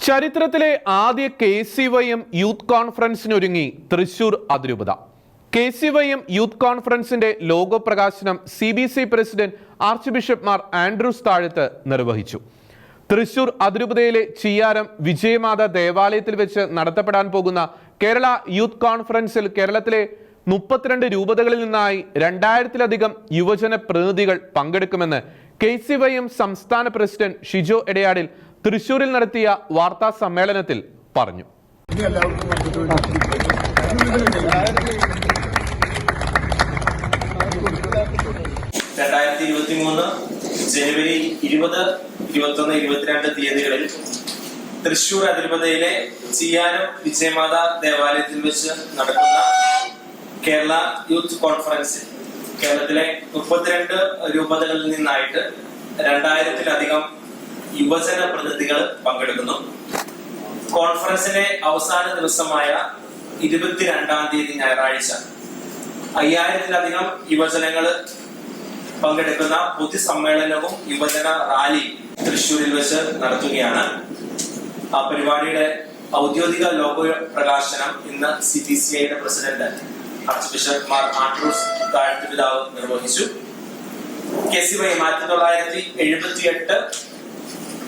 ചരിത്രത്തിലെ ആദ്യ KCYM youth കോൺഫറൻസിനൊരുങ്ങി Thrissur അതിരൂപത. KCYM യൂത്ത് കോൺഫറൻസിന്റെ ലോഗോ പ്രകാശനം CBC president archbishop Mar Andrews Thazhath നിർവഹിച്ചു. തൃശൂർ അതിരൂപതയിലെ ചിയ്യാരം വിജയമാത ദേവാലയത്തിൽ വെച്ച് നടത്തപ്പെടാൻ പോകുന്ന കേരള യൂത്ത് കോൺഫറൻസിൽ കേരളത്തിലെ 32 രൂപതകളിൽ നിന്നായി 2000-ലധികം യുവജന പ്രതിനിധികൾ പങ്കെടുക്കുമെന്ന് KCYM സംസ്ഥാന പ്രസിഡന്റ് ഷിജോ എടയാടിൽ തൃശൂരിൽ നടത്തിയ വാർത്താ സമ്മേളനത്തിൽ പറഞ്ഞു. ജനുവരി 20, 21, 22 തീയതികളിൽ തൃശൂർ അതിരൂപതയിലെ ചിയ്യാരം വിജയമാത ദേവാലയത്തിൽ വെച്ച് നടക്കുന്ന കേരള യൂത്ത് കോൺഫറൻസിൽ കേരളത്തിലെ 32 രൂപതകളിൽ നിന്നായിട്ട് 2000-ലധികം യുവജന പ്രതിനിധികൾ പങ്കെടുക്കുന്നു. കോൺഫറൻസിന്റെ അവസാന ദിവസമായ 22-ാം തീയതി ഞായറാഴ്ച 5000-ലധികം യുവജനങ്ങൾ പങ്കെടുക്കുന്ന പൊതുസമ്മേളനവും യുവജന റാലിയും തൃശ്ശൂരിൽ വെച്ച് നടത്തുകയാണ്. ആ പരിപാടിയുടെ ഔദ്യോഗിക ലോഗോ പ്രകാശനം ഇന്ന് CBCIയുടെ president archbishop Mar Andrews Thazhath പിതാവ് നിർവഹിച്ചു. KCYM 1978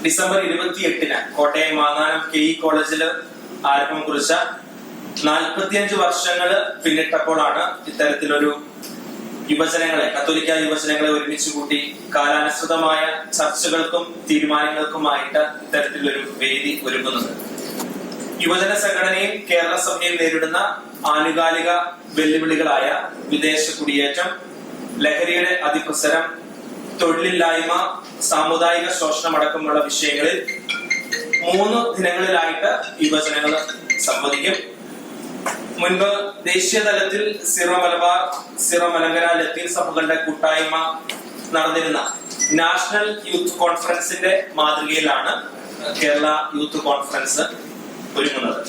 ഡിസംബർ 28-ന് കോട്ടയം മാങ്ങാനം KE കോളേജിൽ ആരംഭം കുറിച്ച 45 വർഷങ്ങൾ പിന്നിട്ടപ്പോഴാണ് ഇത്തരത്തിലൊരു യുവജനങ്ങളെ, കത്തോലിക്ക യുവജനങ്ങളെ ഒരുമിച്ച് കൂട്ടി കാലാനുസൃതമായ ചർച്ചകൾക്കും തീരുമാനങ്ങൾക്കുമായിട്ട് ഇത്തരത്തിലൊരു വേദി ഒരുങ്ങുന്നത്. യുവജന സംഘടനയും കേരള സഭയും നേരിടുന്ന ആനുകാലിക വെല്ലുവിളികളായ വിദേശ കുടിയേറ്റം, ലഹരിയുടെ അതിപ്രസരം, തൊഴിലില്ലായ്മ, സാമുദായിക ശോഷണം അടക്കമുള്ള വിഷയങ്ങളിൽ 3 ദിനങ്ങളിലായിട്ട് യുവജനങ്ങൾ സംവദിക്കും. മുൻപ് ദേശീയ തലത്തിൽ സിറോ മലബാർ, സിറോ മലങ്കര ലത്തീൻ സഭകളുടെ കൂട്ടായ്മ നടന്നിരുന്ന നാഷണൽ യൂത്ത് കോൺഫറൻസിന്റെ മാതൃകയിലാണ് കേരള യൂത്ത് കോൺഫറൻസ് ഒരുങ്ങുന്നത്.